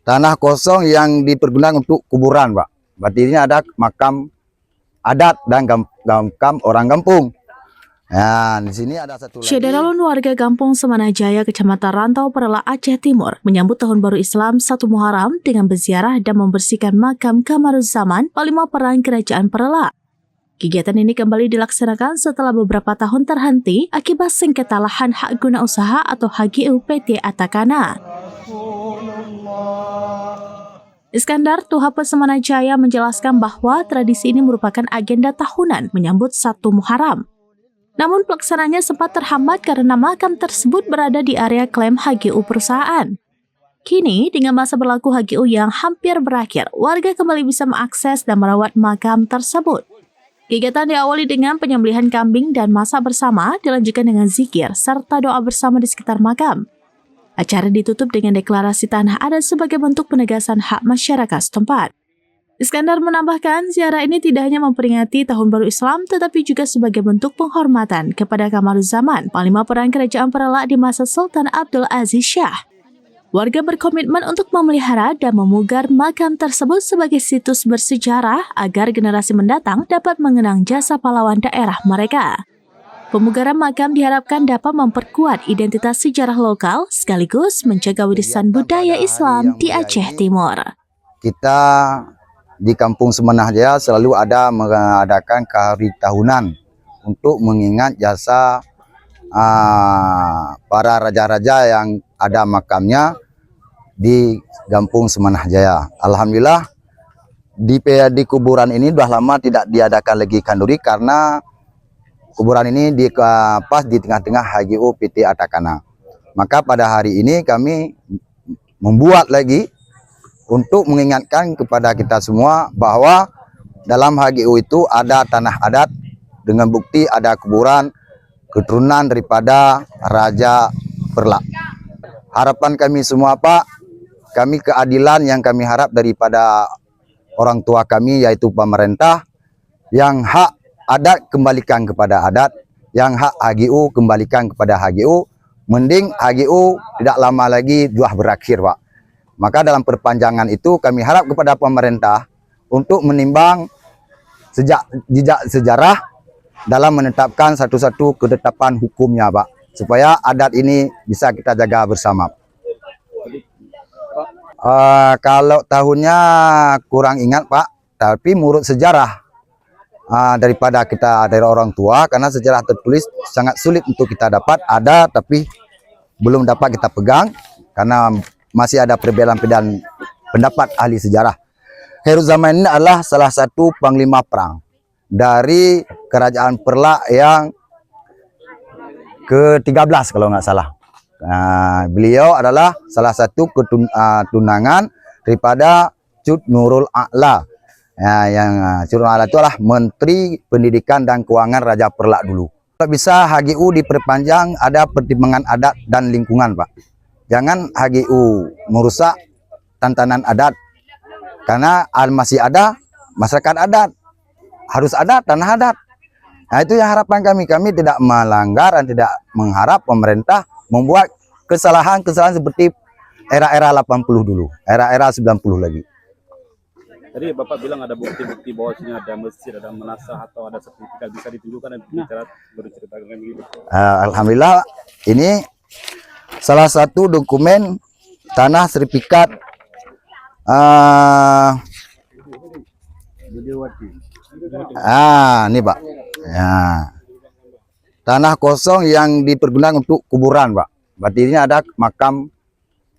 tanah kosong yang dipergunakan untuk kuburan, Pak. Berarti ini ada makam adat dan makam orang kampung. Nah, di sini ada satu lagi. Syederalun warga Kampung Semanah Jaya, Kecamatan Rantau Perela, Aceh Timur, menyambut Tahun Baru Islam 1 Muharram dengan berziarah dan membersihkan makam Kamaruzzaman, Panglima Perang Kerajaan Perela. Kegiatan ini kembali dilaksanakan setelah beberapa tahun terhenti akibat sengketa lahan hak guna usaha atau HGU PT Atakana. Iskandar, Tuhape Semanah Jaya menjelaskan bahwa tradisi ini merupakan agenda tahunan menyambut 1 Muharram. Namun pelaksanaannya sempat terhambat karena makam tersebut berada di area klaim HGU perusahaan. Kini, dengan masa berlaku HGU yang hampir berakhir, warga kembali bisa mengakses dan merawat makam tersebut. Kegiatan diawali dengan penyembelihan kambing dan masak bersama, dilanjutkan dengan zikir serta doa bersama di sekitar makam. Acara ditutup dengan deklarasi tanah adat sebagai bentuk penegasan hak masyarakat setempat. Iskandar menambahkan, ziarah ini tidak hanya memperingati Tahun Baru Islam, tetapi juga sebagai bentuk penghormatan kepada Kamaruzzaman, Panglima Perang Kerajaan Perela di masa Sultan Abdul Aziz Shah. Warga berkomitmen untuk memelihara dan memugar makam tersebut sebagai situs bersejarah agar generasi mendatang dapat mengenang jasa pahlawan daerah mereka. Pemugaran makam diharapkan dapat memperkuat identitas sejarah lokal sekaligus menjaga warisan budaya Islam di Aceh Timur. Kita di Kampung Semanah Jaya selalu ada mengadakan hari tahunan untuk mengingat jasa para raja-raja yang ada makamnya di Kampung Semanah Jaya. Alhamdulillah di kuburan ini sudah lama tidak diadakan lagi kanduri karena kuburan ini pas di tengah-tengah HGU PT Atakana. Maka pada hari ini kami membuat lagi untuk mengingatkan kepada kita semua bahwa dalam HGU itu ada tanah adat dengan bukti ada kuburan keturunan daripada Raja Perla. Harapan kami semua, Pak, kami keadilan yang kami harap daripada orang tua kami yaitu pemerintah, yang hak adat kembalikan kepada adat, yang hak HGU kembalikan kepada HGU. Mending HGU tidak lama lagi sudah berakhir, Pak. Maka dalam perpanjangan itu kami harap kepada pemerintah untuk menimbang jejak sejarah dalam menetapkan satu-satu ketetapan hukumnya, Pak. Supaya adat ini bisa kita jaga bersama. Kalau tahunnya kurang ingat, Pak, tapi menurut sejarah daripada kita dari orang tua, karena sejarah tertulis sangat sulit untuk kita dapat, ada tapi belum dapat kita pegang karena masih ada perbedaan pendapat ahli sejarah. Kamaruzzaman ini adalah salah satu panglima perang dari Kerajaan Perla yang ke-13 kalau nggak salah. Beliau adalah salah satu tunangan daripada Cut Nurul A'la. Yang Cut Nurul A'la itu adalah Menteri Pendidikan dan Keuangan Raja Perla dulu. Kalau bisa HGU diperpanjang, ada pertimbangan adat dan lingkungan, Pak. Jangan HGU merusak tantanan adat, karena masih ada masyarakat adat, harus ada tanah adat. Nah, itu yang harapan kami. Kami tidak melanggar dan tidak mengharap pemerintah membuat kesalahan-kesalahan seperti era-era 80 dulu, era-era 90 lagi. Tadi Bapak bilang ada bukti-bukti bahwa sini ada masjid, ada menasah atau ada sertifikat, bisa ditunjukkan dan bicara berceritakan gitu. Alhamdulillah ini salah satu dokumen tanah sertifikat ini, Pak. Ya. Tanah kosong yang dipergunakan untuk kuburan, Pak. Berarti ini ada makam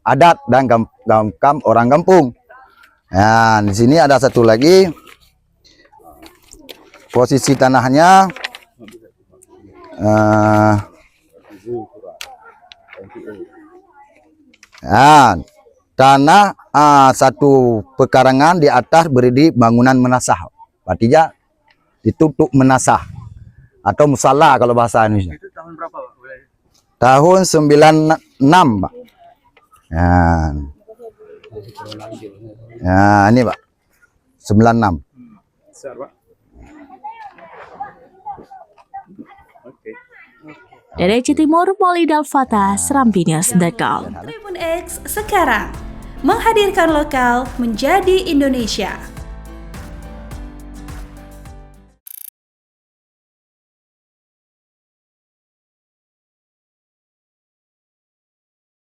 adat dan makam orang kampung. Nah, di sini ada satu lagi posisi tanahnya. Tanah satu pekarangan di atas berdiri bangunan menasah. Artinya ditutup menasah atau musala kalau bahasa Indonesia. Itu tahun berapa, Pak? Tahun 96, Pak. Ya, ini, Pak. 96. Besar, Pak. Oke. Dari Aceh Timur, Maulida Al-Fatah, SerambiNews.com. Tribun X sekarang menghadirkan lokal menjadi Indonesia.